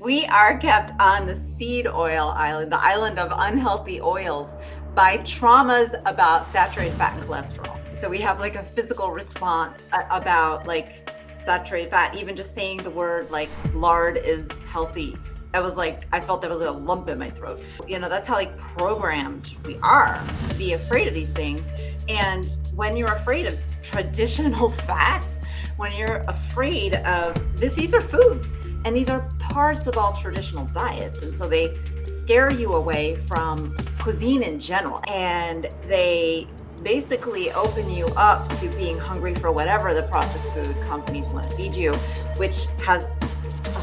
We are kept on the seed oil island, the island of unhealthy oils, by traumas about saturated fat and cholesterol. So we have like a physical response about like saturated fat. Even just saying the word like lard is healthy, I felt there was a lump in my throat. That's how like programmed we are to be afraid of these things. And when you're afraid of traditional fats, when you're afraid of this, these are foods and these are parts of all traditional diets. And so they scare you away from cuisine in general. And they basically open you up to being hungry for whatever the processed food companies want to feed you, which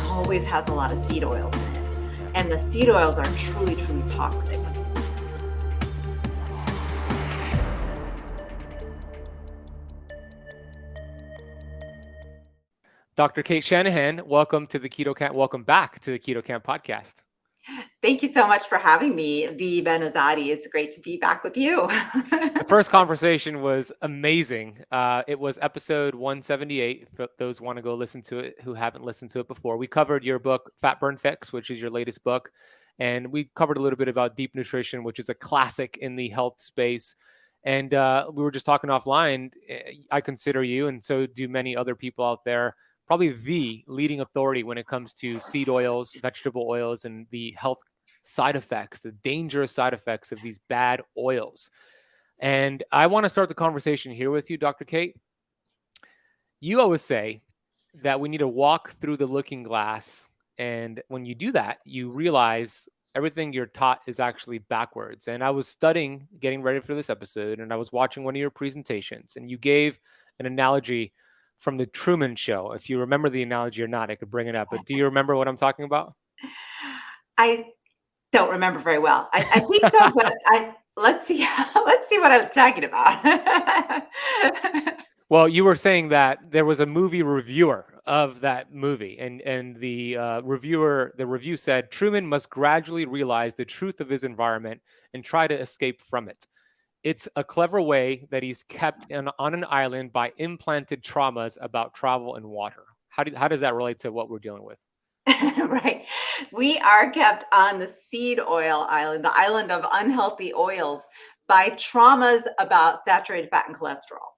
always has a lot of seed oils in it. And the seed oils are truly, truly toxic. Dr. Cate Shanahan, welcome to the Keto Camp. Welcome back to the Keto Camp podcast. Thank you so much for having me, V. Benazati. It's great to be back with you. The first conversation was amazing. It was episode 178. For those who want to go listen to it who haven't listened to it before, we covered your book, Fat Burn Fix, which is your latest book. And we covered a little bit about deep nutrition, which is a classic in the health space. And we were just talking offline. I consider you, and so do many other people out there, probably the leading authority when it comes to seed oils, vegetable oils, and the health side effects, the dangerous side effects of these bad oils. And I want to start the conversation here with you, Dr. Cate. You always say that we need to walk through the looking glass. And when you do that, you realize everything you're taught is actually backwards. And I was studying, getting ready for this episode, and I was watching one of your presentations, and you gave an analogy from the Truman Show. If you remember the analogy or not, I could bring it up. But do you remember what I'm talking about? I don't remember very well. I think so, but let's see what I was talking about. Well, you were saying that there was a movie reviewer of that movie, and the review said Truman must gradually realize the truth of his environment and try to escape from it. It's a clever way that he's kept on an island by implanted traumas about travel and water. How does that relate to what we're dealing with? Right. We are kept on the seed oil island, the island of unhealthy oils, by traumas about saturated fat and cholesterol.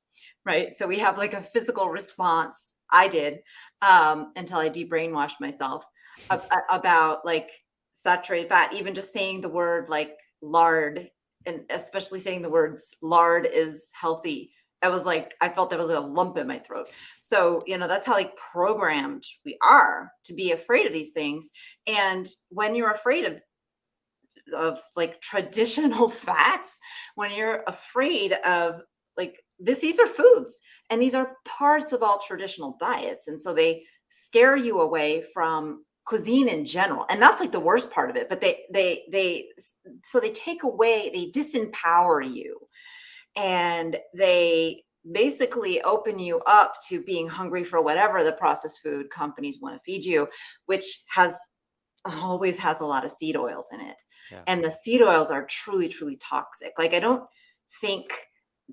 Right. So we have like a physical response. I did until I de-brainwashed myself about like saturated fat. Even just saying the word like lard, and especially saying the words lard is healthy, I felt there was a lump in my throat. So, that's how like programmed we are to be afraid of these things. And when you're afraid of like traditional fats, when you're afraid of like these are foods and these are parts of all traditional diets. And so they scare you away from cuisine in general. And that's like the worst part of it. But they take away, they disempower you. And they basically open you up to being hungry for whatever the processed food companies want to feed you, which always has a lot of seed oils in it. Yeah. And the seed oils are truly, truly toxic. Like, I don't think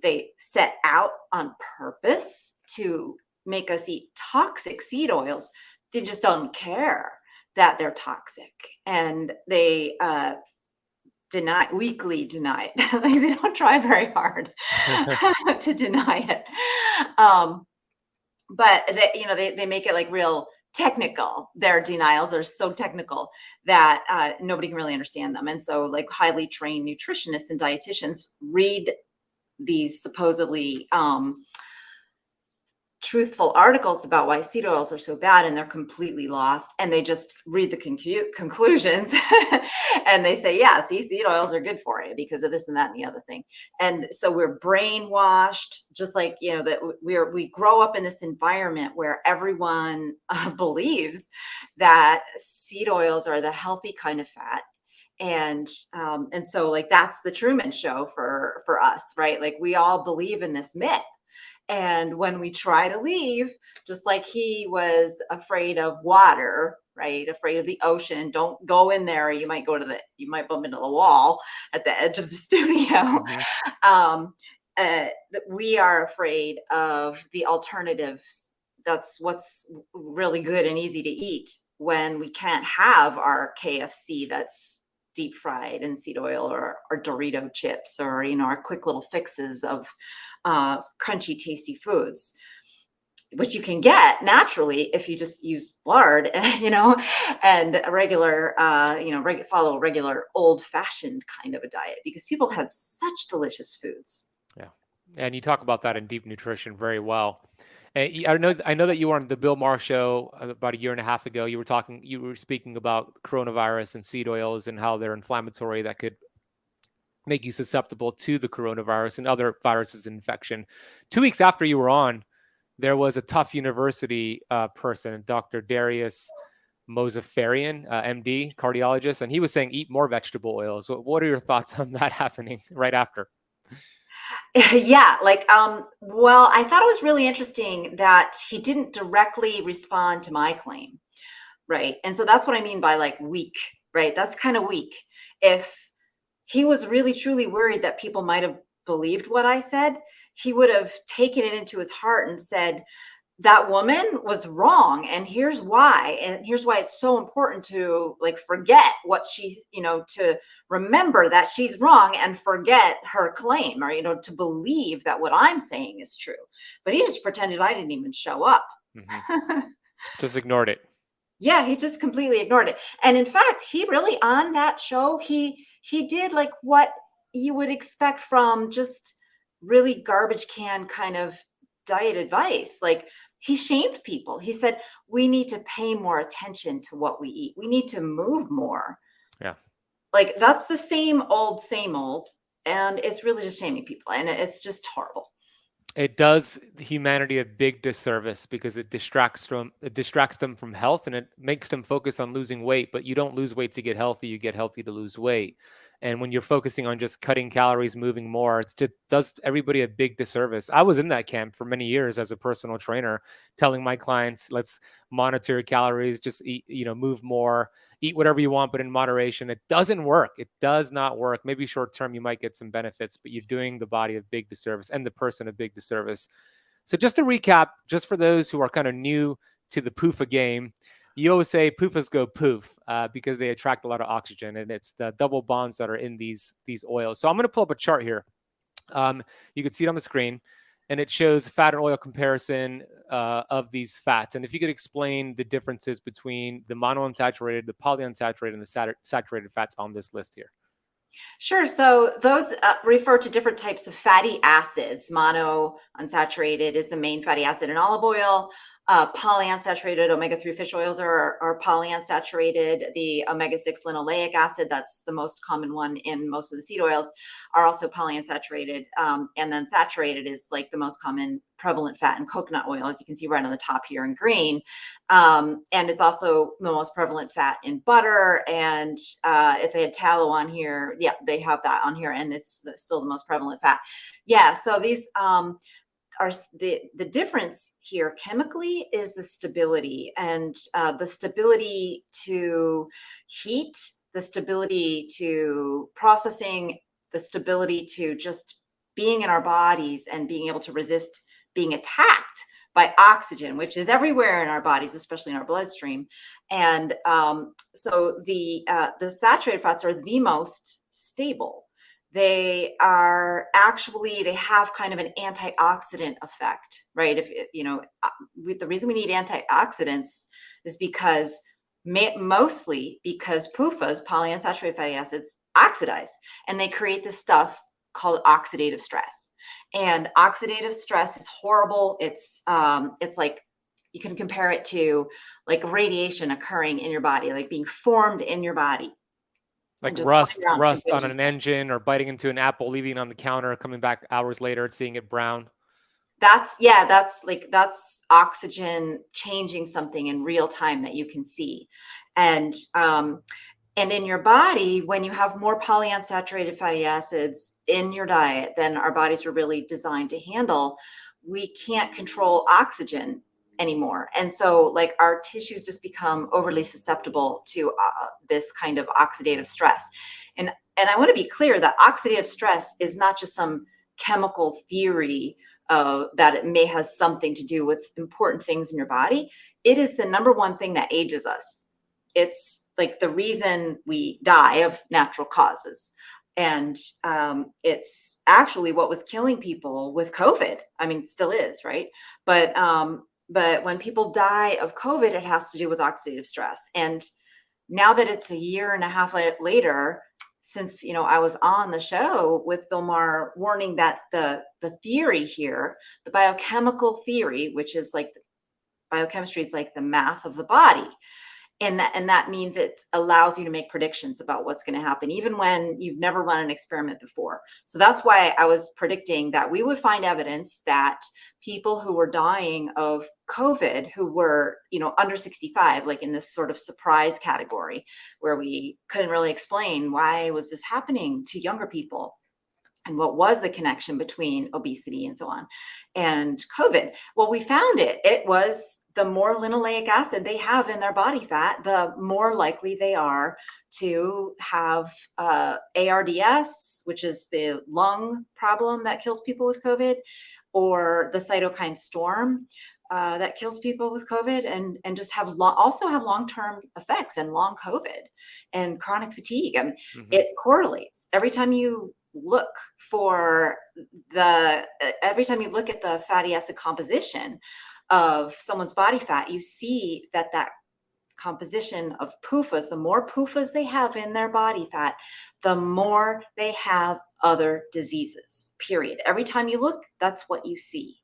they set out on purpose to make us eat toxic seed oils. They just don't care that they're toxic. And they, weakly deny it. Like, they don't try very hard to deny it. But they make it like real technical. Their denials are so technical that nobody can really understand them. And so like highly trained nutritionists and dietitians read these supposedly truthful articles about why seed oils are so bad, and they're completely lost, and they just read the conclusions and they say, yeah, see, seed oils are good for you because of this and that and the other thing. And so we're brainwashed, just like that we grow up in this environment where everyone believes that seed oils are the healthy kind of fat. And so like that's the Truman Show for us, right? Like, we all believe in this myth. And when we try to leave, just like he was afraid of water, right? Afraid of the ocean, don't go in there. You might bump into the wall at the edge of the studio. Mm-hmm. We are afraid of the alternatives. That's what's really good and easy to eat. when we can't have our KFC that's deep fried in seed oil, or Dorito chips, or, our quick little fixes of crunchy, tasty foods, which you can get naturally if you just use lard, and a regular, follow a regular old fashioned kind of a diet, because people had such delicious foods. Yeah. And you talk about that in Deep Nutrition very well. And I know that you were on the Bill Maher show about a year and a half ago. You were speaking about coronavirus and seed oils and how they're inflammatory, that could make you susceptible to the coronavirus and other viruses and infection. 2 weeks after you were on, there was a Tufts University person, Dr. Darius Mosafarian, MD, cardiologist, and he was saying eat more vegetable oils. So what are your thoughts on that happening right after? Yeah, well, I thought it was really interesting that he didn't directly respond to my claim, right? And so that's what I mean by weak, right? That's kind of weak. If he was really truly worried that people might have believed what I said, he would have taken it into his heart and said, that woman was wrong, and here's why. And here's why it's so important to forget what she, to remember that she's wrong and forget her claim, or, to believe that what I'm saying is true. But he just pretended I didn't even show up. Mm-hmm. Just ignored it. Yeah, he just completely ignored it. And in fact, he really, on that show, he did what you would expect from just really garbage can kind of diet advice. He shamed people. He said, we need to pay more attention to what we eat. We need to move more. Yeah. That's the same old, and it's really just shaming people. And it's just horrible. It does humanity a big disservice, because it distracts them from health, and it makes them focus on losing weight. But you don't lose weight to get healthy. You get healthy to lose weight. And when you're focusing on just cutting calories, moving more, it just does everybody a big disservice. I was in that camp for many years as a personal trainer, telling my clients, let's monitor your calories, just eat, move more, eat whatever you want, but in moderation. It doesn't work. It does not work. Maybe short term, you might get some benefits, but you're doing the body a big disservice and the person a big disservice. So just to recap, just for those who are kind of new to the PUFA game, you always say PUFAs go poof because they attract a lot of oxygen, and it's the double bonds that are in these oils. So I'm going to pull up a chart here. You can see it on the screen, and it shows fat and oil comparison of these fats. And if you could explain the differences between the monounsaturated, the polyunsaturated, and the saturated fats on this list here. Sure. So those refer to different types of fatty acids. Monounsaturated is the main fatty acid in olive oil. Polyunsaturated omega-3 fish oils are polyunsaturated. The omega-6 linoleic acid, that's the most common one in most of the seed oils, are also polyunsaturated. And then saturated is the most common prevalent fat in coconut oil, as you can see right on the top here in green. And it's also the most prevalent fat in butter. And if they had tallow on here, yeah, they have that on here, and it's still the most prevalent fat. Yeah, so these are the difference here chemically is the stability, and the stability to heat, the stability to processing, the stability to just being in our bodies and being able to resist being attacked by oxygen, which is everywhere in our bodies, especially in our bloodstream. And so the saturated fats are the most stable. They have kind of an antioxidant effect, right? The reason we need antioxidants is mostly because PUFAs, polyunsaturated fatty acids, oxidize, and they create this stuff called oxidative stress. And oxidative stress is horrible. It's you can compare it to radiation occurring in your body, being formed in your body. Like rust on an engine, or biting into an apple, leaving it on the counter, coming back hours later, seeing it brown. That's oxygen changing something in real time that you can see. And in your body, when you have more polyunsaturated fatty acids in your diet than our bodies were really designed to handle, we can't control oxygen anymore. And so our tissues just become overly susceptible to this kind of oxidative stress. And I want to be clear that oxidative stress is not just some chemical theory that it may have something to do with important things in your body. It is the number one thing that ages us. it's like the reason we die of natural causes. And it's actually what was killing people with COVID. I mean, it still is, right? But when people die of COVID, it has to do with oxidative stress. And now that it's a year and a half later, since I was on the show with Bill Maher warning that the theory here, the biochemical theory, which is like biochemistry is like the math of the body. And that means it allows you to make predictions about what's going to happen, even when you've never run an experiment before. So that's why I was predicting that we would find evidence that people who were dying of COVID, who were, under 65, like in this sort of surprise category, where we couldn't really explain why was this happening to younger people, and what was the connection between obesity and so on and COVID. Well, we found it was the more linoleic acid they have in their body fat, the more likely they are to have ARDS, which is the lung problem that kills people with COVID, or the cytokine storm that kills people with COVID, and just also have long-term effects and long COVID and chronic fatigue. I mean, it correlates every time you look every time you look at the fatty acid composition of someone's body fat, you see that composition of PUFAs, the more PUFAs they have in their body fat, the more they have other diseases, period. Every time you look, that's what you see.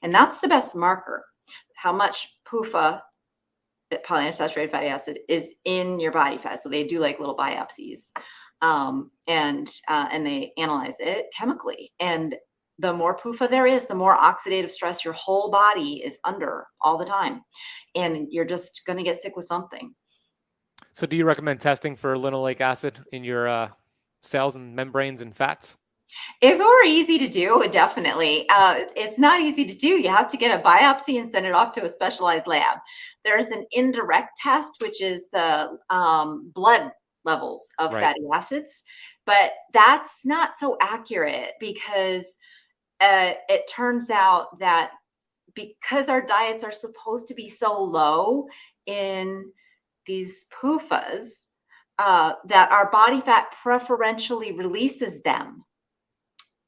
And that's the best marker, how much PUFA, polyunsaturated fatty acid, is in your body fat. So they do like little biopsies. And they analyze it chemically. And the more PUFA there is, the more oxidative stress your whole body is under all the time. And you're just going to get sick with something. So do you recommend testing for linoleic acid in your cells and membranes and fats? If it were easy to do, definitely. It's not easy to do. You have to get a biopsy and send it off to a specialized lab. There's an indirect test, which is the blood levels of fatty acids, but that's not so accurate, because it turns out that because our diets are supposed to be so low in these PUFAs, that our body fat preferentially releases them,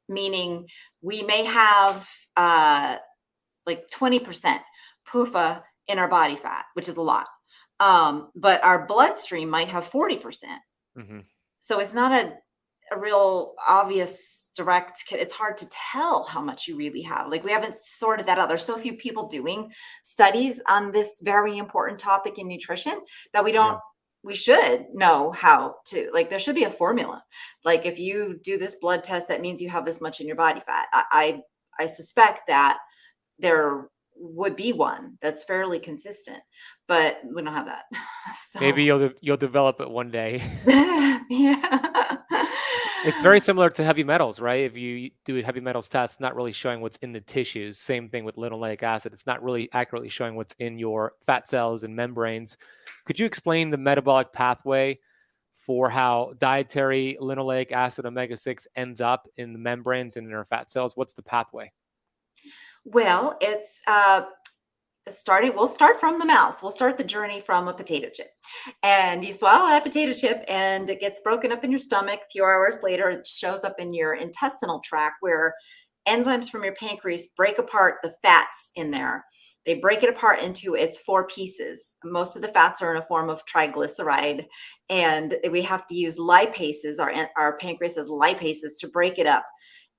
meaning we may have like 20% PUFA in our body fat, which is a lot. But our bloodstream might have 40%. So it's not a real obvious direct, it's hard to tell how much you really have. Like, we haven't sorted that out. There's so few people doing studies on this very important topic in nutrition that we should know how to, like, there should be a formula. Like, if you do this blood test, that means you have this much in your body fat. I suspect that there would be one that's fairly consistent, but we don't have that. So. Maybe you'll develop it one day. Yeah. It's very similar to heavy metals, right? If you do a heavy metals test, not really showing what's in the tissues. Same thing with linoleic acid. It's not really accurately showing what's in your fat cells and membranes. Could you explain the metabolic pathway for how dietary linoleic acid omega-6 ends up in the membranes and in our fat cells? What's the pathway? Well, it's we'll start from the mouth. We'll start the journey from a potato chip. And you swallow that potato chip and it gets broken up in your stomach. A few hours later, it shows up in your intestinal tract, where enzymes from your pancreas break apart the fats in there. They break it apart into its 4 pieces. Most of the fats are in a form of triglyceride, and we have to use lipases. Our pancreas has lipases to break it up.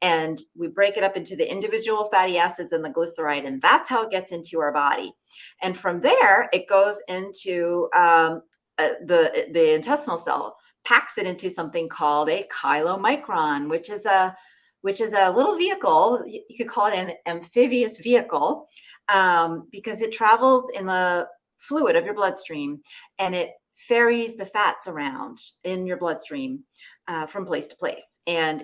And we break it up into the individual fatty acids and the glyceride, and that's how it gets into our body. And from there, it goes into the intestinal cell, packs it into something called a chylomicron, which is a little vehicle. You could call it an amphibious vehicle, because it travels in the fluid of your bloodstream, and it ferries the fats around in your bloodstream from place to place. And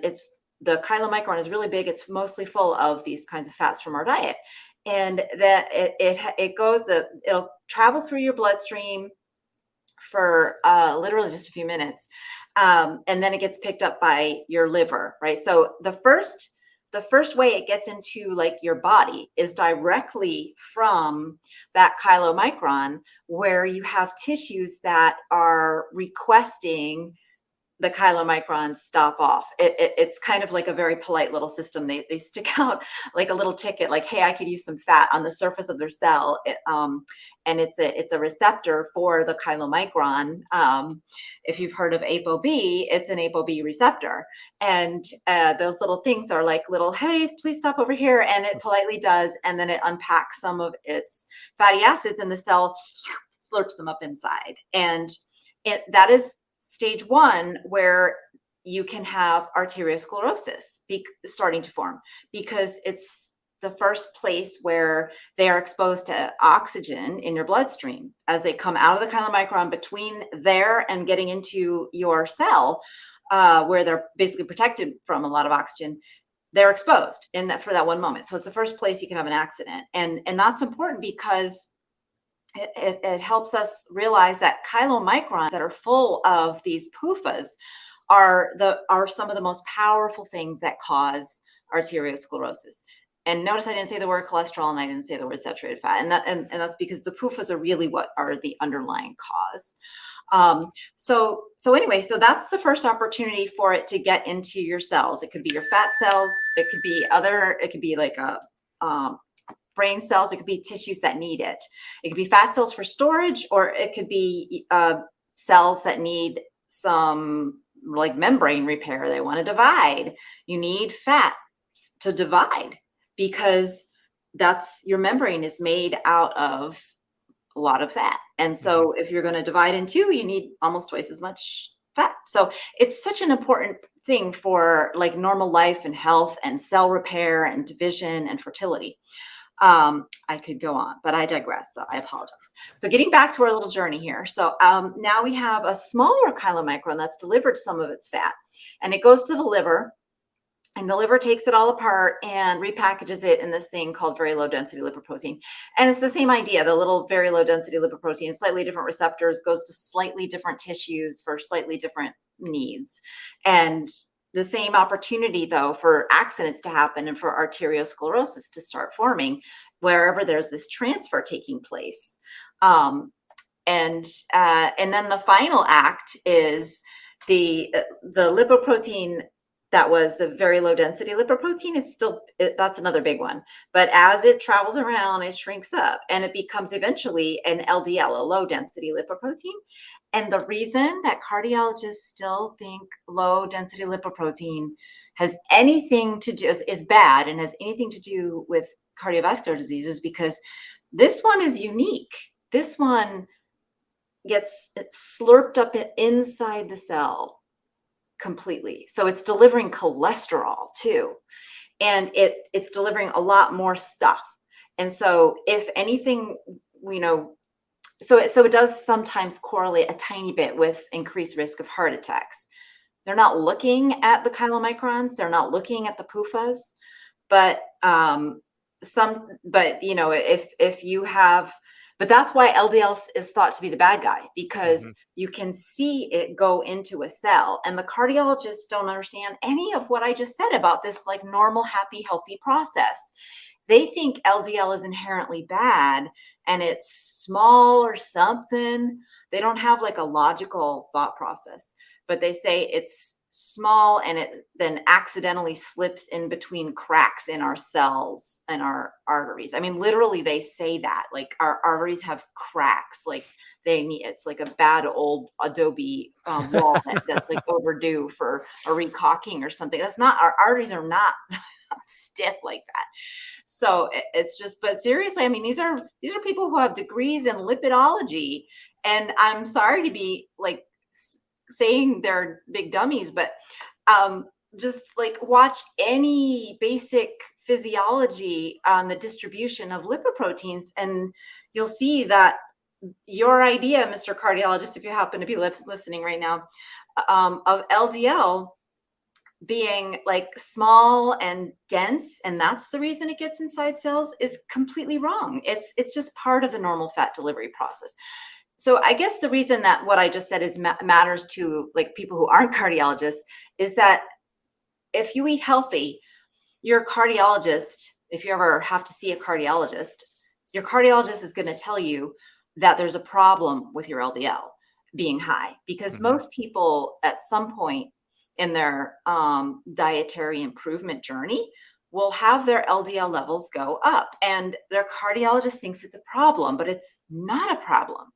the chylomicron is really big. It's mostly full of these kinds of fats from our diet. And that it'll travel through your bloodstream for literally just a few minutes. And then it gets picked up by your liver, right? So the first the first way it gets into like your body is directly from that chylomicron, where you have tissues that are requesting the chylomicrons stop off. It's kind of like a very polite little system. They stick out like a little ticket, like, hey, I could use some fat on the surface of their cell. And it's a receptor for the chylomicron. If you've heard of ApoB, it's an ApoB receptor. And those little things are like little, hey, please stop over here. And it politely does. And then it unpacks some of its fatty acids, and the cell slurps them up inside. And that is stage one, where you can have arteriosclerosis starting to form, because it's the first place where they are exposed to oxygen in your bloodstream as they come out of the chylomicron, between there and getting into your cell, where they're basically protected from a lot of oxygen. They're exposed for that one moment. So it's the first place you can have an accident. And that's important because it helps us realize that chylomicrons that are full of these PUFAs are some of the most powerful things that cause arteriosclerosis. And notice I didn't say the word cholesterol, and I didn't say the word saturated fat, and that's because the PUFAs are really what are the underlying cause. So anyway, so that's the first opportunity for it to get into your cells. It could be your fat cells. It could be like a brain cells. It could be tissues that need it. It could be fat cells for storage, or it could be cells that need some like membrane repair. They want to divide. You need fat to divide, because your membrane is made out of a lot of fat. And so if you're going to divide in two, you need almost twice as much fat. So it's such an important thing for like normal life and health and cell repair and division and fertility. I could go on, but I digress. So I apologize. So getting back to our little journey here. So now we have a smaller chylomicron that's delivered some of its fat, and it goes to the liver, and the liver takes it all apart and repackages it in this thing called very low density lipoprotein. And it's the same idea. The little very low density lipoprotein, slightly different receptors, goes to slightly different tissues for slightly different needs. And the same opportunity, though, for accidents to happen and for arteriosclerosis to start forming wherever there's this transfer taking place. And then the final act is the lipoprotein that was the very low density lipoprotein is still, that's another big one. But as it travels around, it shrinks up and it becomes eventually an LDL, a low density lipoprotein. And the reason that cardiologists still think low density lipoprotein has anything to do, is bad and has anything to do with cardiovascular disease is because this one is unique. This one gets slurped up inside the cell completely. So it's delivering cholesterol too. And it's delivering a lot more stuff. And so if anything, so it does sometimes correlate a tiny bit with increased risk of heart attacks. They're not looking at the chylomicrons. They're not looking at the PUFAs, but if you have, but that's why LDL is thought to be the bad guy, because you can see it go into a cell, and the cardiologists don't understand any of what I just said about this like normal, happy, healthy process. They think LDL is inherently bad and it's small or something. They don't have like a logical thought process, but they say it's small and it then accidentally slips in between cracks in our cells and our arteries. I mean, literally they say that, like our arteries have cracks, like it's like a bad old Adobe wall that's like overdue for a recaulking or something. That's not, our arteries are not stiff like that. So it's just, but seriously, I mean, these are people who have degrees in lipidology, and I'm sorry to be like saying they're big dummies, but just like watch any basic physiology on the distribution of lipoproteins, and you'll see that your idea, Mr. Cardiologist, if you happen to be listening right now, of LDL being like small and dense, and that's the reason it gets inside cells, is completely wrong. It's just part of the normal fat delivery process. So I guess the reason that what I just said is matters to like people who aren't cardiologists is that if you eat healthy, your cardiologist, if you ever have to see a cardiologist, your cardiologist is going to tell you that there's a problem with your LDL being high, because most people at some point in their dietary improvement journey will have their LDL levels go up, and their cardiologist thinks it's a problem, but it's not a problem.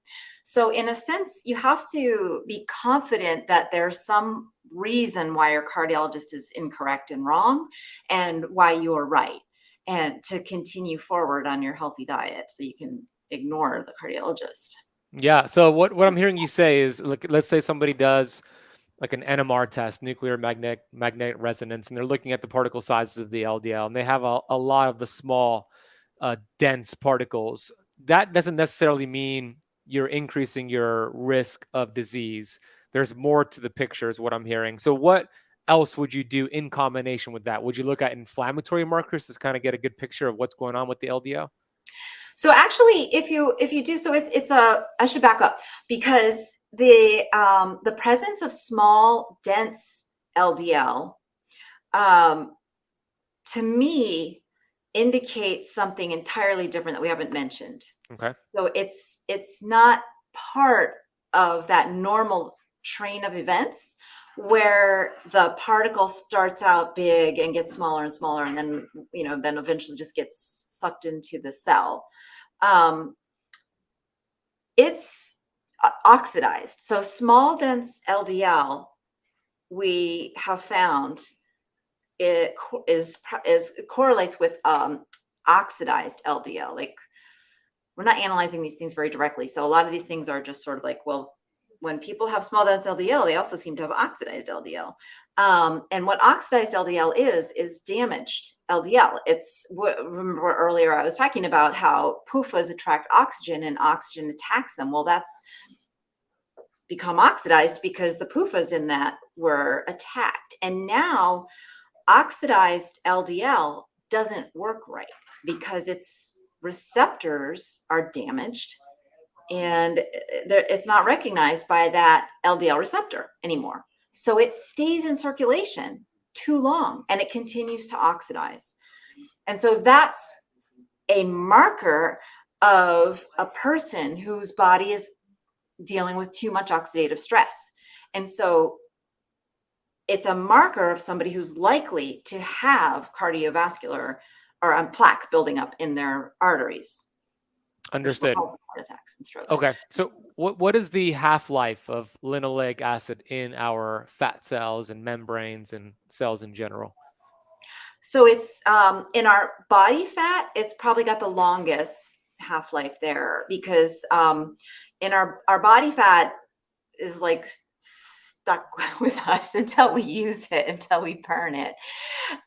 So in a sense, you have to be confident that there's some reason why your cardiologist is incorrect and wrong, and why you're right, and to continue forward on your healthy diet so you can ignore the cardiologist. Yeah. So what I'm hearing you say is, like, let's say somebody does like an NMR test, nuclear magnetic resonance, and they're looking at the particle sizes of the LDL, and they have a lot of the small, dense particles. That doesn't necessarily mean you're increasing your risk of disease. There's more to the picture, is what I'm hearing. So what else would you do in combination with that? Would you look at inflammatory markers to kind of get a good picture of what's going on with the LDL? So actually, if you do, so it's a, I should back up, because the presence of small dense LDL to me indicates something entirely different that we haven't mentioned. Okay. So it's not part of that normal train of events where the particle starts out big and gets smaller and smaller, and then then eventually just gets sucked into the cell. It's oxidized. So small dense LDL, we have found it correlates with oxidized LDL. Like, we're not analyzing these things very directly, so a lot of these things are just sort of like, well, when people have small dense LDL, they also seem to have oxidized LDL. And what oxidized LDL is damaged LDL. Remember earlier I was talking about how PUFAs attract oxygen and oxygen attacks them. Well, that's become oxidized because the PUFAs in that were attacked. And now oxidized LDL doesn't work right because its receptors are damaged, and it's not recognized by that LDL receptor anymore. So it stays in circulation too long and it continues to oxidize. And so that's a marker of a person whose body is dealing with too much oxidative stress. And so it's a marker of somebody who's likely to have cardiovascular or plaque building up in their arteries. Understood. Heart attacks and strokes. Okay. So what is the half-life of linoleic acid in our fat cells and membranes and cells in general? So it's in our body fat, it's probably got the longest half-life there, because in our body fat is like stuck with us until we use it, until we burn it.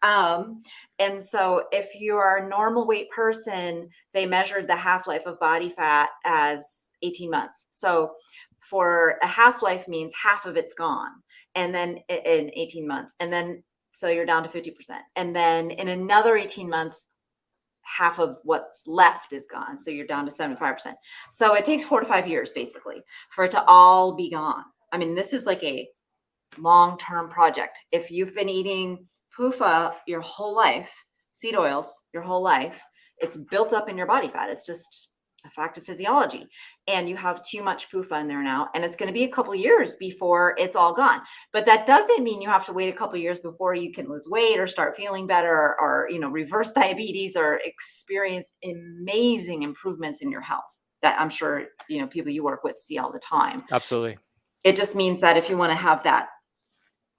And so if you're a normal weight person, they measured the half-life of body fat as 18 months. So for a half-life means half of it's gone, and then in 18 months, and then so you're down to 50%. And then in another 18 months, half of what's left is gone. So you're down to 75%. So it takes 4 to 5 years basically for it to all be gone. I mean, this is like a long-term project. If you've been eating PUFA your whole life, seed oils your whole life, it's built up in your body fat. It's just a fact of physiology. And you have too much PUFA in there now, and it's going to be a couple of years before it's all gone. But that doesn't mean you have to wait a couple of years before you can lose weight or start feeling better, or reverse diabetes or experience amazing improvements in your health that I'm sure people you work with see all the time. Absolutely. It just means that if you want to have that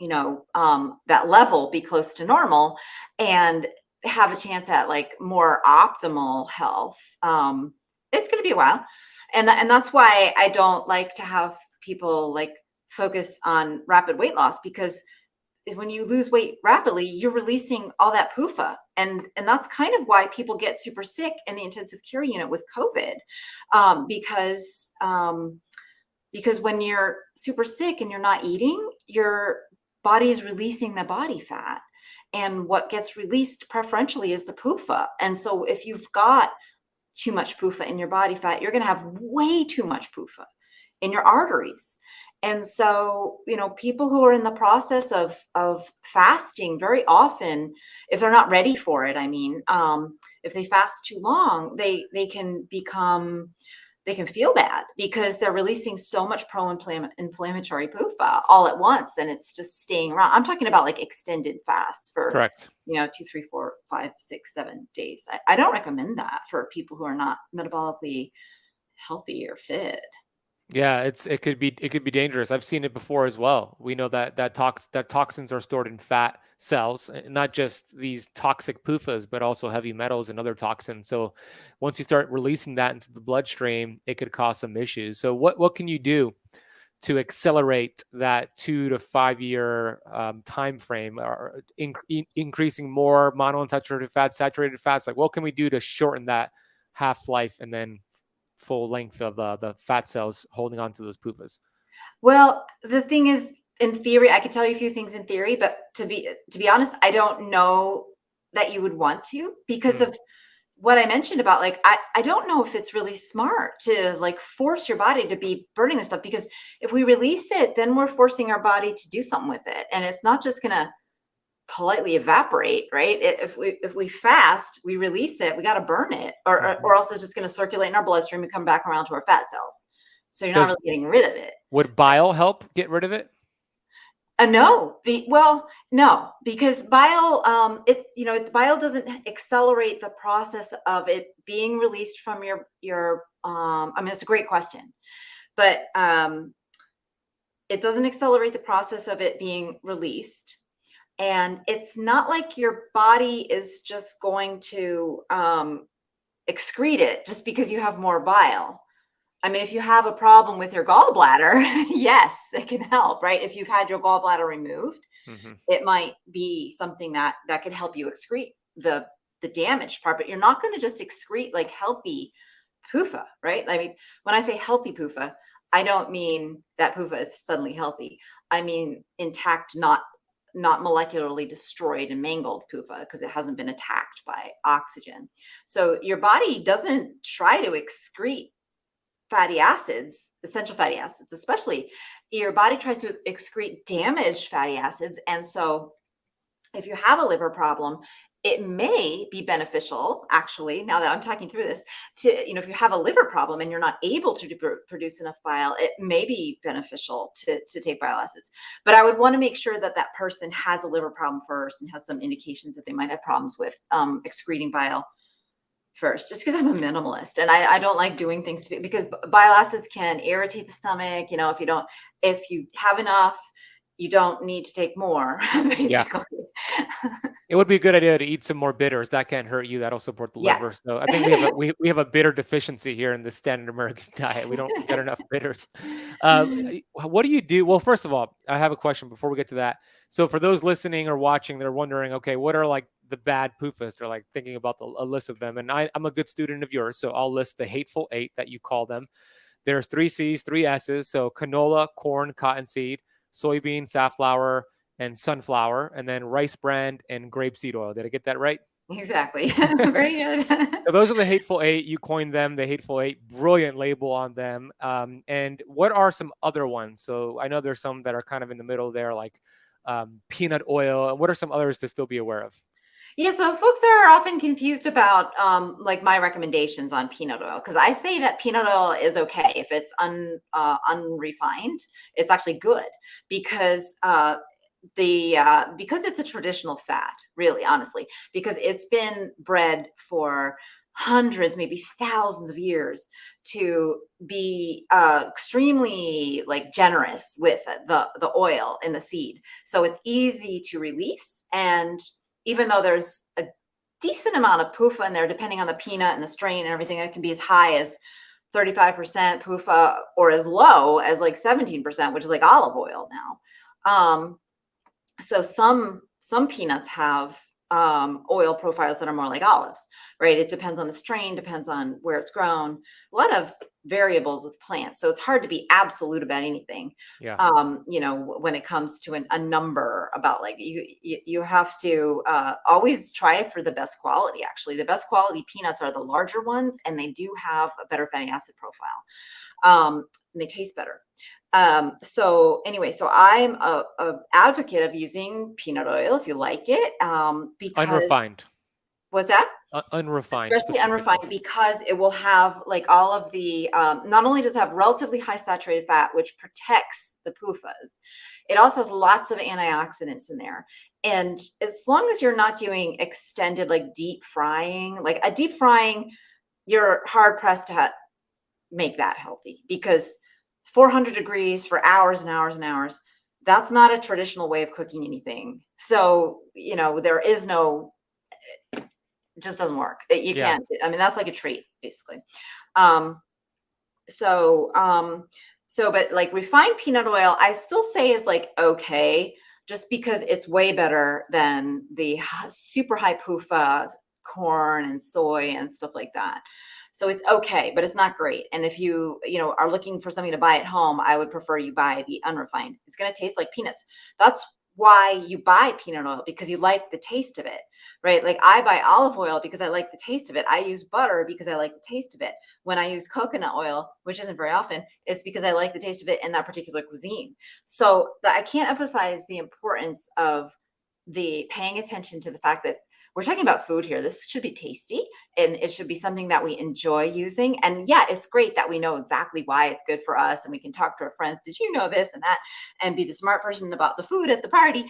that level be close to normal and have a chance at like more optimal health, it's going to be a while. And that's why I don't like to have people like focus on rapid weight loss, because when you lose weight rapidly, you're releasing all that PUFA. And that's kind of why people get super sick in the intensive care unit with COVID, because when you're super sick and you're not eating, your body is releasing the body fat. And what gets released preferentially is the PUFA. And so if you've got too much PUFA in your body fat, you're going to have way too much PUFA in your arteries. And so, people who are in the process of fasting very often, if they're not ready for it, if they fast too long, they can feel bad because they're releasing so much pro-inflammatory PUFA all at once, and it's just staying around. I'm talking about like extended fasts for Correct. 2, 3, 4, 5, 6, 7 days. I don't recommend that for people who are not metabolically healthy or fit. Yeah, it could be dangerous. I've seen it before as well. We know that toxins are stored in fat cells, not just these toxic PUFAs, but also heavy metals and other toxins. So once you start releasing that into the bloodstream, it could cause some issues. So what can you do to accelerate that 2 to 5 year time frame, or increasing more monounsaturated fats, saturated fats? Like, what can we do to shorten that half life and then full length of the fat cells holding on to those PUFAs? Well, the thing is, in theory, I could tell you a few things in theory, but to be honest, I don't know that you would want to, because of what I mentioned about, like, I don't know if it's really smart to like force your body to be burning this stuff, because if we release it, then we're forcing our body to do something with it, and it's not just gonna politely evaporate, right? If we fast, we release it, we got to burn it, or else it's just going to circulate in our bloodstream and come back around to our fat cells. So you're not really getting rid of it. Would bile help get rid of it? No, no, because bile, bile doesn't accelerate the process of it being released from your. It's a great question, but it doesn't accelerate the process of it being released. And it's not like your body is just going to excrete it just because you have more bile. If you have a problem with your gallbladder, yes, it can help, right? If you've had your gallbladder removed, it might be something that could help you excrete the damaged part, but you're not going to just excrete like healthy PUFA, right? When I say healthy PUFA, I don't mean that PUFA is suddenly healthy. I mean intact, not molecularly destroyed and mangled PUFA, because it hasn't been attacked by oxygen. So your body doesn't try to excrete fatty acids, essential fatty acids, especially. Your body tries to excrete damaged fatty acids. And so if you have a liver problem, it may be beneficial, actually, now that I'm talking through this, to, if you have a liver problem and you're not able to produce enough bile, it may be beneficial to take bile acids. But I would want to make sure that that person has a liver problem first and has some indications that they might have problems with excreting bile first, just because I'm a minimalist and I don't like doing things because bile acids can irritate the stomach. If you have enough, you don't need to take more, basically. Yeah. It would be a good idea to eat some more bitters. That can't hurt you. That'll support the liver. So I think we have a bitter deficiency here in the standard American diet. We don't get enough bitters. What do you do? Well, first of all, I have a question before we get to that. So for those listening or watching, they're wondering, okay, what are like the bad PUFAs? They're like thinking about a list of them. And I'm a good student of yours, so I'll list the hateful 8 that you call them. There's 3 C's, 3 S's. So canola, corn, cottonseed, soybean, safflower, and sunflower, and then rice bran and grapeseed oil. Did I get that right? Exactly. Very good. So those are the hateful 8. You coined them, the hateful 8. Brilliant label on them. And what are some other ones? So I know there's some that are kind of in the middle there, like peanut oil. And what are some others to still be aware of? Yeah, so folks are often confused about like my recommendations on peanut oil, because I say that peanut oil is okay if it's unrefined. It's actually good because because it's a traditional fat, really, honestly, because it's been bred for hundreds, maybe thousands of years to be extremely like generous with the oil in the seed. So it's easy to release, and even though there's a decent amount of PUFA in there, depending on the peanut and the strain and everything, it can be as high as 35% PUFA or as low as like 17%, which is like olive oil now. So some peanuts have oil profiles that are more like olives, right? It depends on the strain, depends on where it's grown, a lot of variables with plants. So it's hard to be absolute about anything. Yeah. When it comes to a number about, like, you have to always try for the best quality. Actually, the best quality peanuts are the larger ones, and they do have a better fatty acid profile. And they taste better. So anyway, so I'm a advocate of using peanut oil if you like it, because Unrefined. what's that? Unrefined Especially specifically. unrefined, because it will have like all of the, not only does it have relatively high saturated fat, which protects the PUFAs, it also has lots of antioxidants in there. And as long as you're not doing extended, like deep frying, like a deep frying, you're hard pressed to make that healthy, because 400 degrees for hours and hours and hours, that's not a traditional way of cooking anything. So, there is no, it just doesn't work. You Yeah. can't, I mean, that's like a treat basically. Um, so, but like refined peanut oil, I still say is like, okay, just because it's way better than the super high PUFA corn and soy and stuff like that. So it's okay, but it's not great. And if you are looking for something to buy at home, I would prefer you buy the unrefined. It's going to taste like peanuts. That's why you buy peanut oil, because you like the taste of it, right? Like I buy olive oil because I like the taste of it. I use butter because I like the taste of it. When I use coconut oil, which isn't very often, it's because I like the taste of it in that particular cuisine. So I can't emphasize the importance of the paying attention to the fact that we're talking about food here. This should be tasty, and it should be something that we enjoy using. And yeah, it's great that we know exactly why it's good for us, and we can talk to our friends. Did you know this and that, and be the smart person about the food at the party?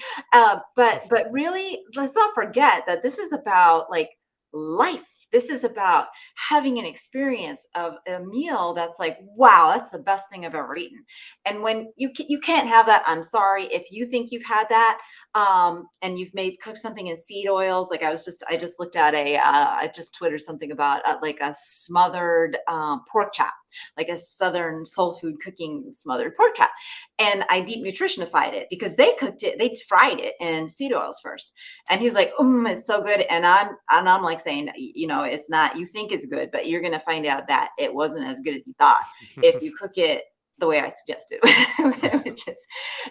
But really, let's not forget that this is about like life. This is about having an experience of a meal that's like, wow, that's the best thing I've ever eaten. And when you can't have that, I'm sorry if you think you've had that, and you've cooked something in seed oils. Like I just looked at I just twittered something about like a smothered pork chop, like a Southern soul food cooking smothered pork chop. And I deep nutritionified it because they fried it in seed oils first. And he was like, it's so good. And I'm like saying, it's not, you think it's good, but you're going to find out that it wasn't as good as you thought if you cook it the way I suggested, which is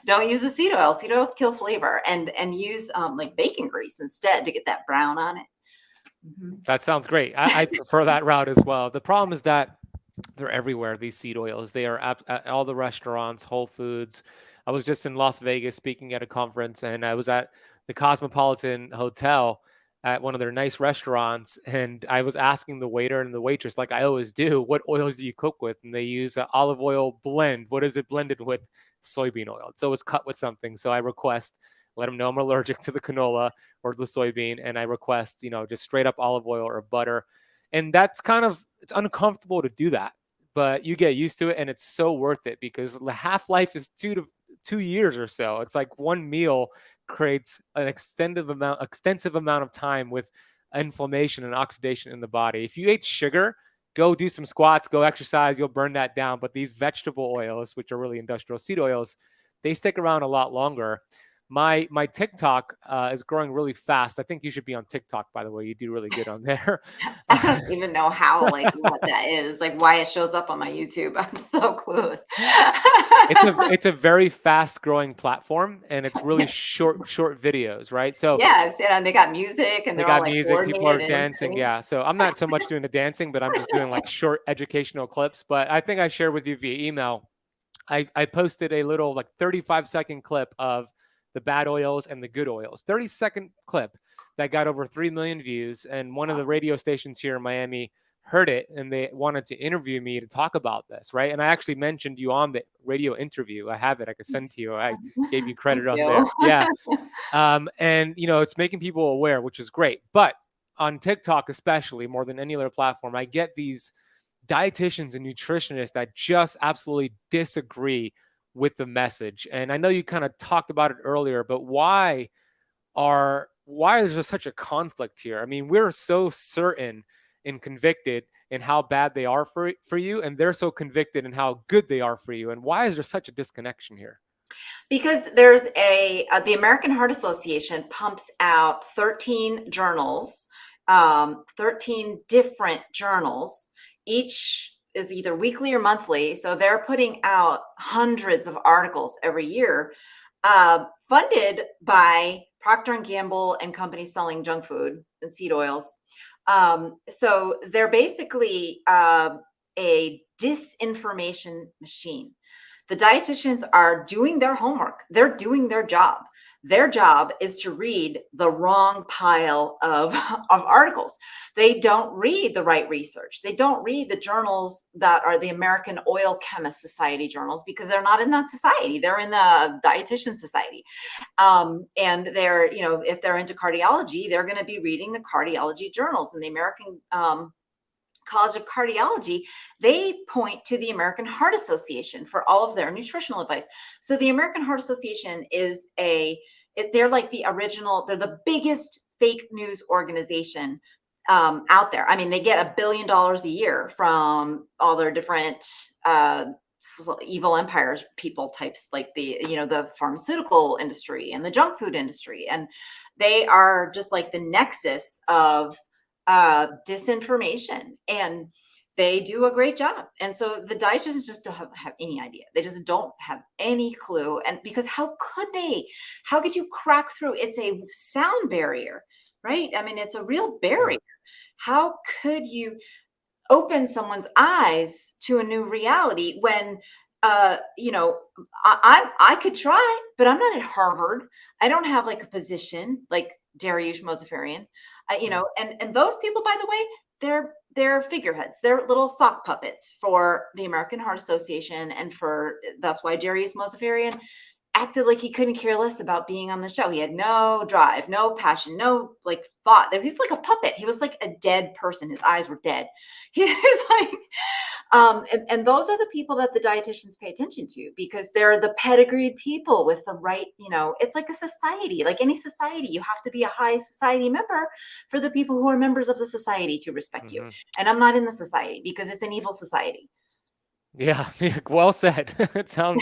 don't use the seed oil. Seed oils kill flavor, and use like bacon grease instead to get that brown on it. Mm-hmm. That sounds great. I prefer that route as well. The problem is that they're everywhere. These seed oils, they are at all the restaurants, Whole Foods. I was just in Las Vegas speaking at a conference, and I was at the Cosmopolitan Hotel at one of their nice restaurants, and I was asking the waiter and the waitress, like I always do, what oils do you cook with? And they use an olive oil blend. What is it blended with? Soybean oil. It's always cut with something. So I request, let them know I'm allergic to the canola or the soybean, and I request, just straight up olive oil or butter. And that's it's uncomfortable to do that, but you get used to it, and it's so worth it because the half-life is 2 years or so. It's like one meal creates an extensive amount of time with inflammation and oxidation in the body. If you ate sugar, go do some squats, go exercise, you'll burn that down. But these vegetable oils, which are really industrial seed oils, they stick around a lot longer. My TikTok is growing really fast. I think you should be on TikTok, by the way. You do really good on there. I don't even know how, like, what that is, like why it shows up on my YouTube. I'm so clueless. It's a very fast growing platform, and it's really short videos, right? So yes, and they got music, and they they're all got like music, people are coordinated and dancing. singing. Yeah. So I'm not so much doing the dancing, but I'm just doing like short educational clips. But I think I shared with you via email. I posted a little like 35-second clip of the bad oils and the good oils, 30-second clip that got over 3 million views. And one of the radio stations here in Miami heard it, and they wanted to interview me to talk about this, right? And I actually mentioned you on the radio interview. I have it. I could send to you. I gave you credit Thank on you. there. Yeah. And, it's making people aware, which is great. But on TikTok, especially more than any other platform, I get these dietitians and nutritionists that just absolutely disagree with the message. And I know you kind of talked about it earlier, but why is there such a conflict here? I mean, we're so certain and convicted in how bad they are for you, and they're so convicted in how good they are for you. And why is there such a disconnection here? Because there's the American Heart Association pumps out 13 journals, 13 different journals. Each is either weekly or monthly. So they're putting out hundreds of articles every year, funded by Procter & Gamble and companies selling junk food and seed oils. So they're basically a disinformation machine. The dietitians are doing their homework. They're doing their job. Their job is to read the wrong pile of articles. They don't read the right research. They don't read the journals that are the American Oil Chemist Society journals, because they're not in that society. They're in the Dietitian Society. And they're, if they're into cardiology, they're going to be reading the cardiology journals. And the American College of Cardiology, they point to the American Heart Association for all of their nutritional advice. So the American Heart Association is they're like the original, they're the biggest fake news organization out there. I mean, they get $1 billion a year from all their different evil empires, people types, like the pharmaceutical industry and the junk food industry. And they are just like the nexus of disinformation, and they do a great job. And so the dietitians just don't have any idea. They just don't have any clue. And because how could you crack through? It's a sound barrier, right? I mean, it's a real barrier. How could you open someone's eyes to a new reality when I could try, but I'm not at Harvard. I don't have like a position like Dariush Mozaffarian, and those people, by the way, they're figureheads. They're little sock puppets for the American Heart Association, and that's why Dariush Mozaffarian acted like he couldn't care less about being on the show. He had no drive, no passion, no like thought. He's like a puppet. He was like a dead person. His eyes were dead. He was like, and those are the people that the dietitians pay attention to, because they're the pedigreed people with the right, it's like a society, like any society. You have to be a high society member for the people who are members of the society to respect you. And I'm not in the society because it's an evil society. Yeah, well said. It sounds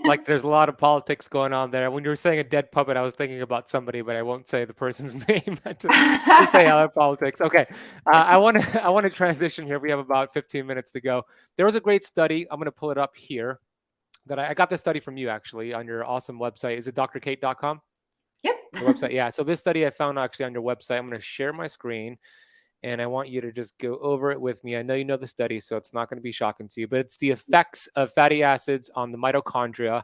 like there's a lot of politics going on there. When you were saying a dead puppet, I was thinking about somebody, but I won't say the person's name to say other politics. Okay, I want to transition here. We have about 15 minutes to go. There was a great study. I'm going to pull it up here. That I got this study from you actually on your awesome website. Is it drcate.com? Yep. The website. Yeah. So this study I found actually on your website. I'm going to share my screen, and I want you to just go over it with me. I know you know the study, so it's not going to be shocking to you, but it's the effects of fatty acids on the mitochondria.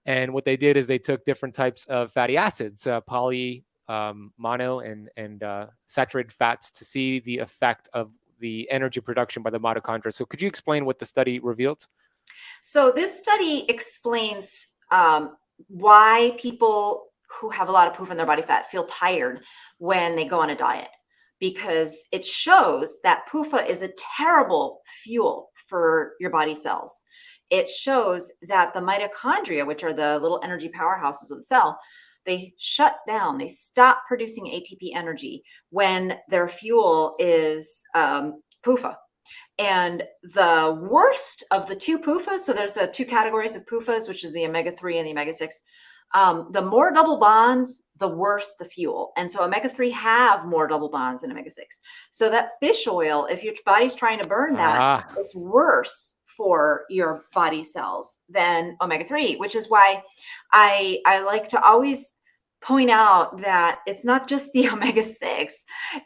And what they did is they took different types of fatty acids, poly, mono, and saturated fats, to see the effect of the energy production by the mitochondria. So could you explain what the study revealed? So this study explains why people who have a lot of PUFA in their body fat feel tired when they go on a diet, because it shows that PUFA is a terrible fuel for your body cells. It shows that the mitochondria, which are the little energy powerhouses of the cell, they shut down, they stop producing ATP energy when their fuel is PUFA. And the worst of the two PUFAs, so there's the two categories of PUFAs, which is the omega-3 and the omega-6. The more double bonds, the worse the fuel. And so omega-3 have more double bonds than omega-6. So that fish oil, if your body's trying to burn that, it's worse for your body cells than omega-3, which is why I like to always point out that it's not just the omega-6.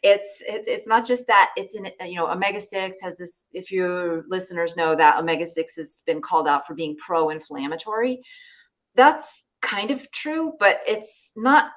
It's not just that it's in, omega-6 has this, if your listeners know that omega-6 has been called out for being pro-inflammatory. That's kind of true, but it's not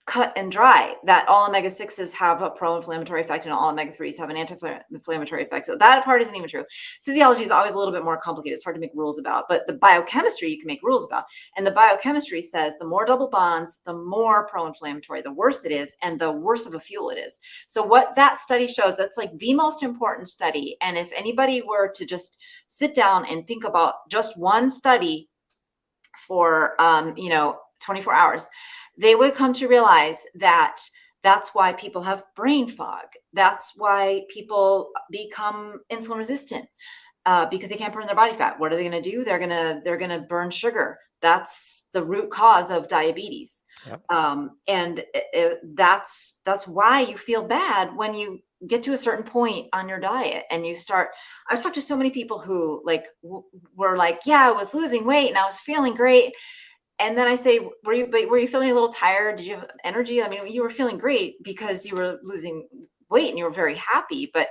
cut and dry that all omega-6s have a pro-inflammatory effect and all omega-3s have an anti-inflammatory effect. So that part isn't even true. Physiology is always a little bit more complicated. It's hard to make rules about, but the biochemistry you can make rules about. And the biochemistry says the more double bonds, the more pro-inflammatory, the worse it is, and the worse of a fuel it is. So what that study shows, that's like the most important study. And if anybody were to just sit down and think about just one study for 24 hours, they would come to realize that that's why people have brain fog. That's why people become insulin resistant, because they can't burn their body fat. What are they going to do? They're going to burn sugar. That's the root cause of diabetes. Yep. And that's why you feel bad when you get to a certain point on your diet and you start. I've talked to so many people who were like, yeah, I was losing weight and I was feeling great. And then I say, were you feeling a little tired? Did you have energy? I mean, you were feeling great because you were losing weight and you were very happy. But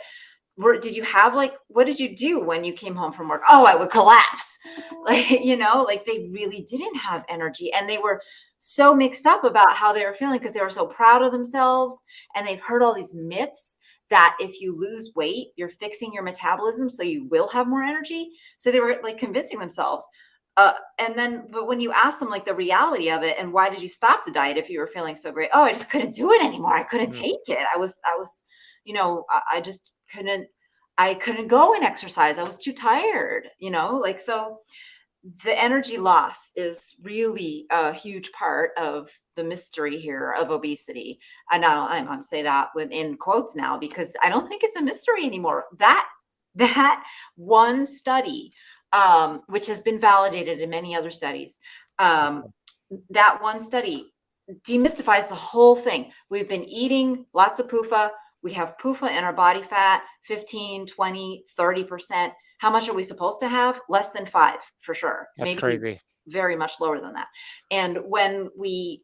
did you have like, what did you do when you came home from work? Oh, I would collapse. Like, like they really didn't have energy, and they were so mixed up about how they were feeling because they were so proud of themselves, and they've heard all these myths that if you lose weight, you're fixing your metabolism, so you will have more energy. So they were like convincing themselves. But when you ask them like the reality of it, and why did you stop the diet if you were feeling so great? Oh, I just couldn't do it anymore. I couldn't take it. I was, I just couldn't go and exercise. I was too tired, like, so the energy loss is really a huge part of the mystery here of obesity. And I'm say that within quotes now, because I don't think it's a mystery anymore. That one study, which has been validated in many other studies, that one study demystifies the whole thing. We've been eating lots of PUFA. We have PUFA in our body fat, 15, 20, 30%. How much are we supposed to have? Less than 5 for sure. That's Maybe crazy. very much lower than that. And when we,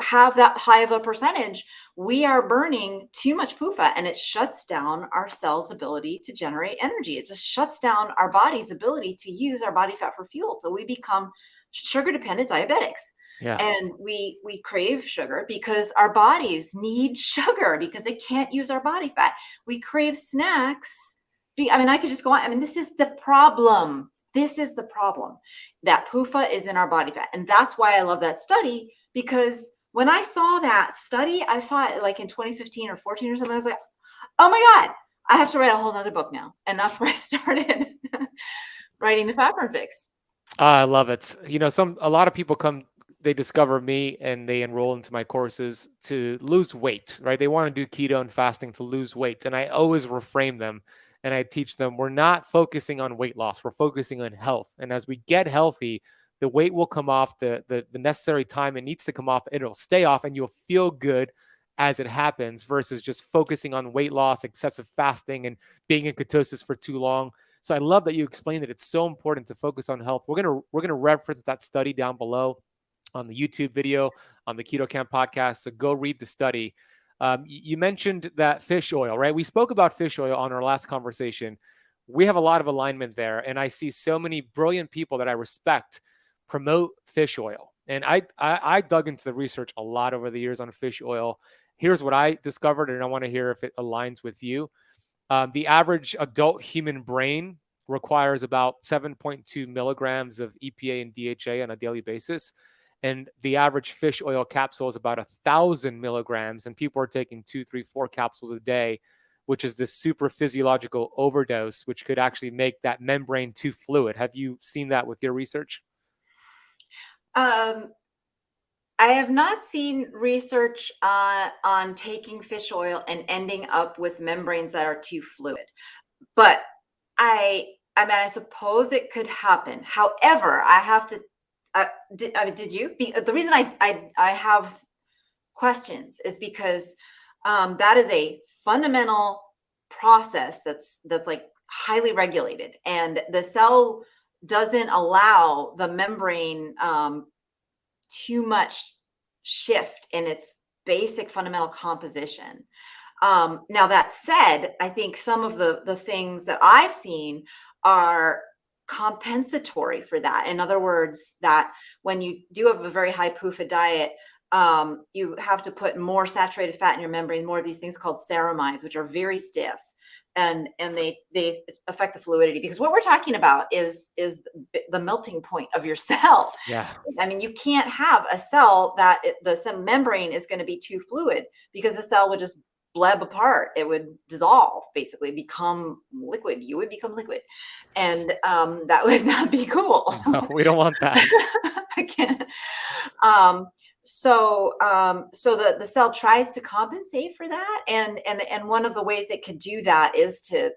have that high of a percentage, we are burning too much PUFA, and it shuts down our cells' ability to generate energy. It just shuts down our body's ability to use our body fat for fuel. So we become sugar dependent diabetics. Yeah. And we crave sugar because our bodies need sugar because they can't use our body fat. We crave snacks. I could just go on. This is the problem. This is the problem, that PUFA is in our body fat. And that's why I love that study, because when I saw that study, I saw it like in 2015 or 14 or something. I was like, oh my God, I have to write a whole nother book now. And that's where I started writing the Fat Burn Fix. I love it. A lot of people they discover me and they enroll into my courses to lose weight, right? They want to do ketone fasting to lose weight. And I always reframe them and I teach them, we're not focusing on weight loss. We're focusing on health. And as we get healthy, the weight will come off the necessary time it needs to come off. It'll stay off and you'll feel good as it happens, versus just focusing on weight loss, excessive fasting, and being in ketosis for too long. So I love that you explained that it's so important to focus on health. We're gonna reference that study down below on the YouTube video, on the Keto Camp podcast. So go read the study. You mentioned that fish oil, right? We spoke about fish oil on our last conversation. We have a lot of alignment there. And I see so many brilliant people that I respect promote fish oil. And I dug into the research a lot over the years on fish oil. Here's what I discovered, and I want to hear if it aligns with you. The average adult human brain requires about 7.2 milligrams of EPA and DHA on a daily basis. And the average fish oil capsule is about 1,000 milligrams. And people are taking 2, 3, 4 capsules a day, which is this super physiological overdose, which could actually make that membrane too fluid. Have you seen that with your research? I have not seen research on taking fish oil and ending up with membranes that are too fluid, but I suppose it could happen. However, I have to. Did you? The reason I have questions is because that is a fundamental process that's like highly regulated, and the cell doesn't allow the membrane too much shift in its basic fundamental composition. Now that said, I think some of the things that I've seen are compensatory for that. In other words, that when you do have a very high PUFA diet, you have to put more saturated fat in your membrane, more of these things called ceramides, which are very stiff. And they affect the fluidity, because what we're talking about is the melting point of your cell. Yeah. You can't have a cell that the membrane is going to be too fluid, because the cell would just bleb apart. It would dissolve, basically become liquid. You would become liquid, and that would not be cool. No, we don't want that. Again. So the cell tries to compensate for that, and one of the ways it could do that is to,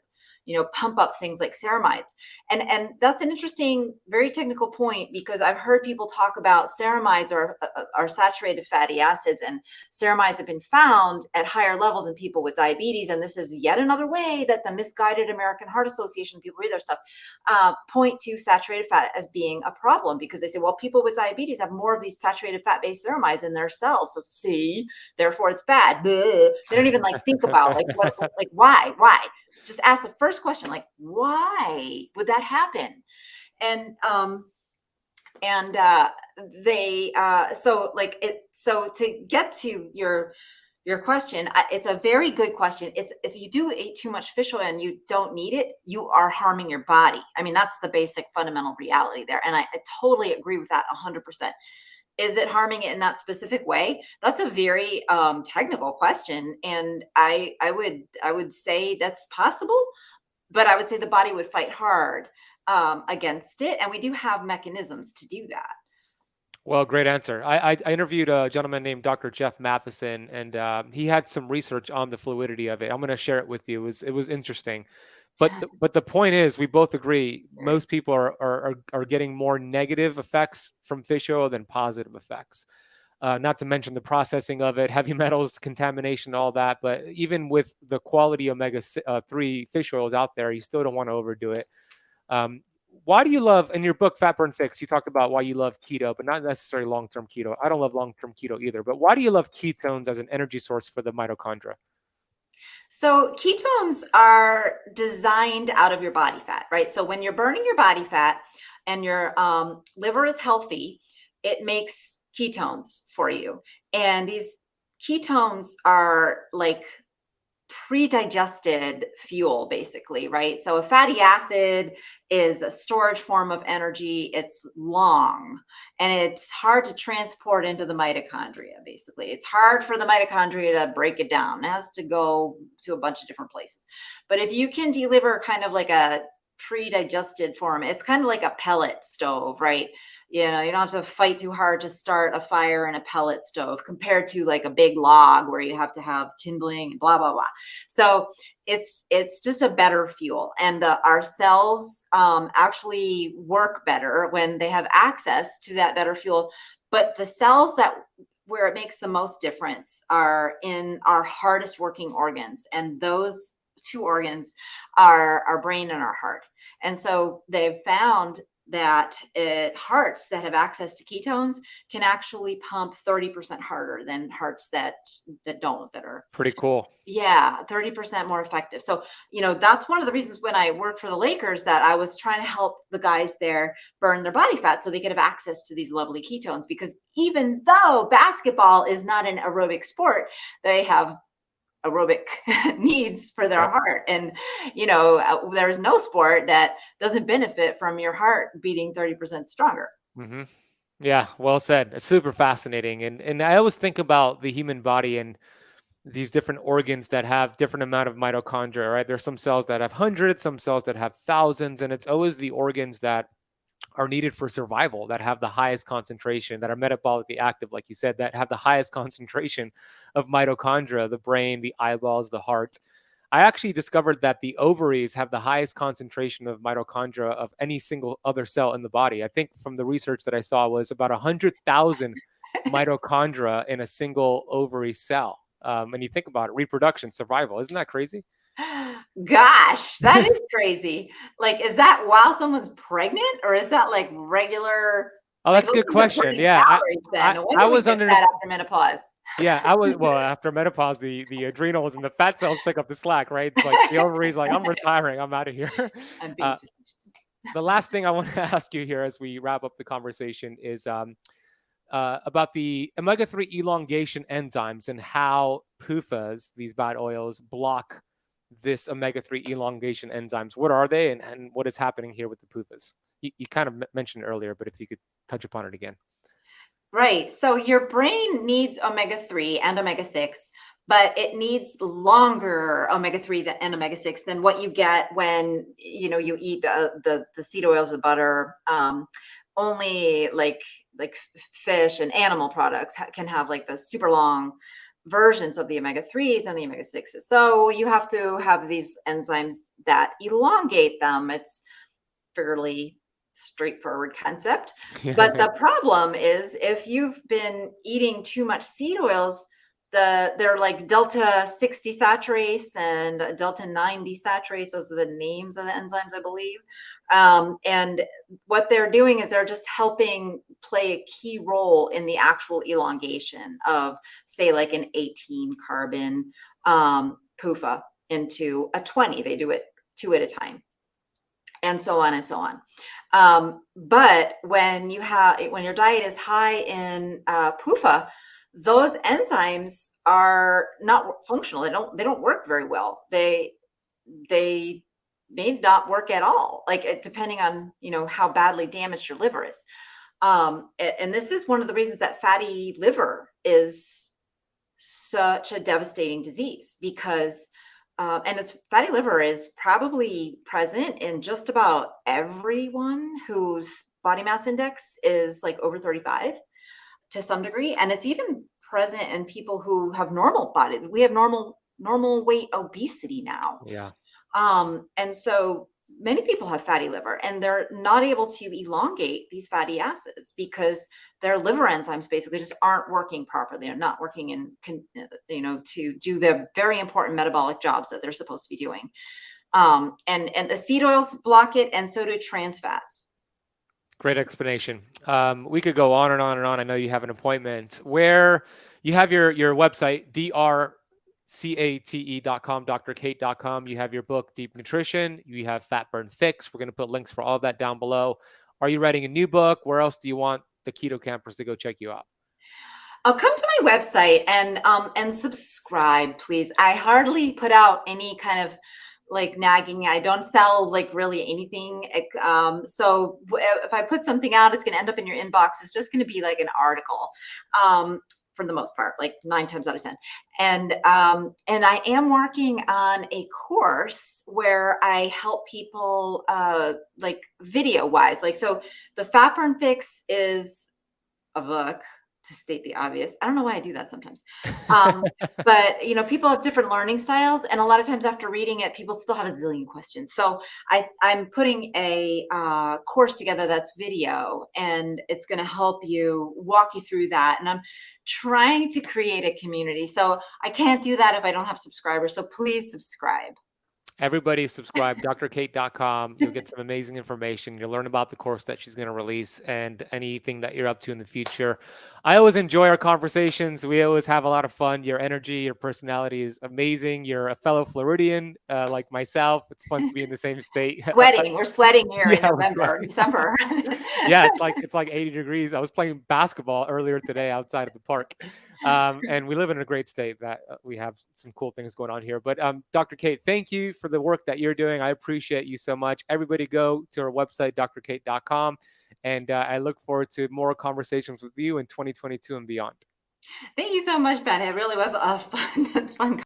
pump up things like ceramides. And that's an interesting, very technical point, because I've heard people talk about ceramides are saturated fatty acids, and ceramides have been found at higher levels in people with diabetes. And this is yet another way that the misguided American Heart Association, people read their stuff, point to saturated fat as being a problem, because they say, well, people with diabetes have more of these saturated fat-based ceramides in their cells. So see, therefore it's bad. They don't even think about why? Just ask the first question, why would that happen? And so to get to your question, it's a very good question. It's, if you do eat too much fish oil and you don't need it, you are harming your body. I mean, that's the basic fundamental reality there. And I totally agree with that 100%. Is it harming it in that specific way? That's a very technical question. And I would say that's possible, but I would say the body would fight hard against it. And we do have mechanisms to do that. Well, great answer. I interviewed a gentleman named Dr. Jeff Matheson, and he had some research on the fluidity of it. I'm going to share it with you. It was interesting. But the point is, we both agree, most people are getting more negative effects from fish oil than positive effects. Not to mention the processing of it, heavy metals, contamination, all that. But even with the quality omega-3 fish oils out there, you still don't want to overdo it. Why do you love, in your book, Fat Burn Fix, you talk about why you love keto, but not necessarily long-term keto. I don't love long-term keto either. But why do you love ketones as an energy source for the mitochondria? So ketones are designed out of your body fat, right? So when you're burning your body fat and your liver is healthy, it makes ketones for you. And these ketones are like pre-digested fuel, basically, right? So a fatty acid is a storage form of energy. It's long and it's hard to transport into the mitochondria. Basically, it's hard for the mitochondria to break it down. It has to go to a bunch of different places. But if you can deliver kind of like a pre-digested form, it's kind of like a pellet stove, right? You don't have to fight too hard to start a fire in a pellet stove compared to like a big log where you have to have kindling and blah, blah, blah. So it's just a better fuel. And our cells actually work better when they have access to that better fuel. But the cells where it makes the most difference are in our hardest working organs. And those two organs are our brain and our heart. And so they've found that hearts that have access to ketones can actually pump 30% harder than hearts that don't, that are pretty cool. Yeah, 30% more effective. So, that's one of the reasons when I worked for the Lakers that I was trying to help the guys there burn their body fat so they could have access to these lovely ketones. Because even though basketball is not an aerobic sport, they have aerobic needs for their heart. And, there's no sport that doesn't benefit from your heart beating 30% stronger. Mm-hmm. Yeah, well said. It's super fascinating. And I always think about the human body and these different organs that have different amount of mitochondria, right? There's some cells that have hundreds, some cells that have thousands, and it's always the organs that are needed for survival that have the highest concentration, that are metabolically active, like you said, that have the highest concentration of mitochondria, the brain, the eyeballs, the heart. I actually discovered that the ovaries have the highest concentration of mitochondria of any single other cell in the body. I think from the research that I saw was about 100,000 mitochondria in a single ovary cell. And you think about it, reproduction, survival, isn't that crazy? Gosh, that is crazy. Like, is that while someone's pregnant, or is that like regular? Oh, that's a good question. Yeah, I was under that after menopause. Yeah, after menopause, the adrenals and the fat cells pick up the slack, right? It's like the ovaries, like, I'm retiring, I'm out of here. I'm being the last thing I want to ask you here as we wrap up the conversation is about the omega-3 elongation enzymes and how PUFAs, these bad oils, block this omega-3 elongation enzymes. What are they, and what is happening here with the PUFAs? You kind of mentioned earlier, but if you could touch upon it again. Right. So your brain needs omega-3 and omega-6, but it needs longer omega-3 and omega-6 than what you get when you eat the seed oils with butter. Only like fish and animal products can have like the super long versions of the omega-3s and the omega-6s. So you have to have these enzymes that elongate them. It's fairly straightforward concept. But the problem is if you've been eating too much seed oils, they're like delta 6 desaturase and delta 9 desaturase. Those are the names of the enzymes, I believe. And what they're doing is they're just helping play a key role in the actual elongation of, say, like an 18 carbon PUFA into a 20. They do it 2 at a time, and so on and so on. But when your diet is high in PUFA, those enzymes are not functional. They don't work very well. They may not work at all, like depending on how badly damaged your liver is. And this is one of the reasons that fatty liver is such a devastating disease, because fatty liver is probably present in just about everyone whose body mass index is like over 35 to some degree. And it's even present in people who have normal body. We have normal weight obesity now. Yeah. And so many people have fatty liver, and they're not able to elongate these fatty acids because their liver enzymes basically just aren't working properly. They're not working to do the very important metabolic jobs that they're supposed to be doing. And the seed oils block it, and so do trans fats. Great explanation. We could go on and on and on. I know you have an appointment where you have your website, drcate.com, drcate.com. You have your book, Deep Nutrition. You have Fat Burn Fix. We're going to put links for all of that down below. Are you writing a new book? Where else do you want the keto campers to go check you out? I'll come to my website and subscribe, please. I hardly put out any kind of like nagging. I don't sell like really anything. So if I put something out, it's going to end up in your inbox. It's just going to be like an article, for the most part, like 9 times out of 10. And I am working on a course where I help people, like video wise. Like, so the Fat Burn Fix is a book, to state the obvious. I don't know why I do that sometimes. But people have different learning styles, and a lot of times after reading it, people still have a zillion questions. So I'm putting a course together that's video, and it's going to help walk you through that. And I'm trying to create a community. So I can't do that if I don't have subscribers. So please subscribe. Everybody subscribe, drcate.com. You'll get some amazing information. You'll learn about the course that she's going to release and anything that you're up to in the future. I always enjoy our conversations. We always have a lot of fun. Your energy, your personality is amazing. You're a fellow Floridian like myself. It's fun to be in the same state. Sweating. We're sweating here in November, December. Yeah, it's like 80 degrees. I was playing basketball earlier today outside of the park. And we live in a great state that we have some cool things going on here. But Dr. Cate, thank you for the work that you're doing. I appreciate you so much. Everybody go to our website, drcate.com. And I look forward to more conversations with you in 2022 and beyond. Thank you so much, Ben. It really was a fun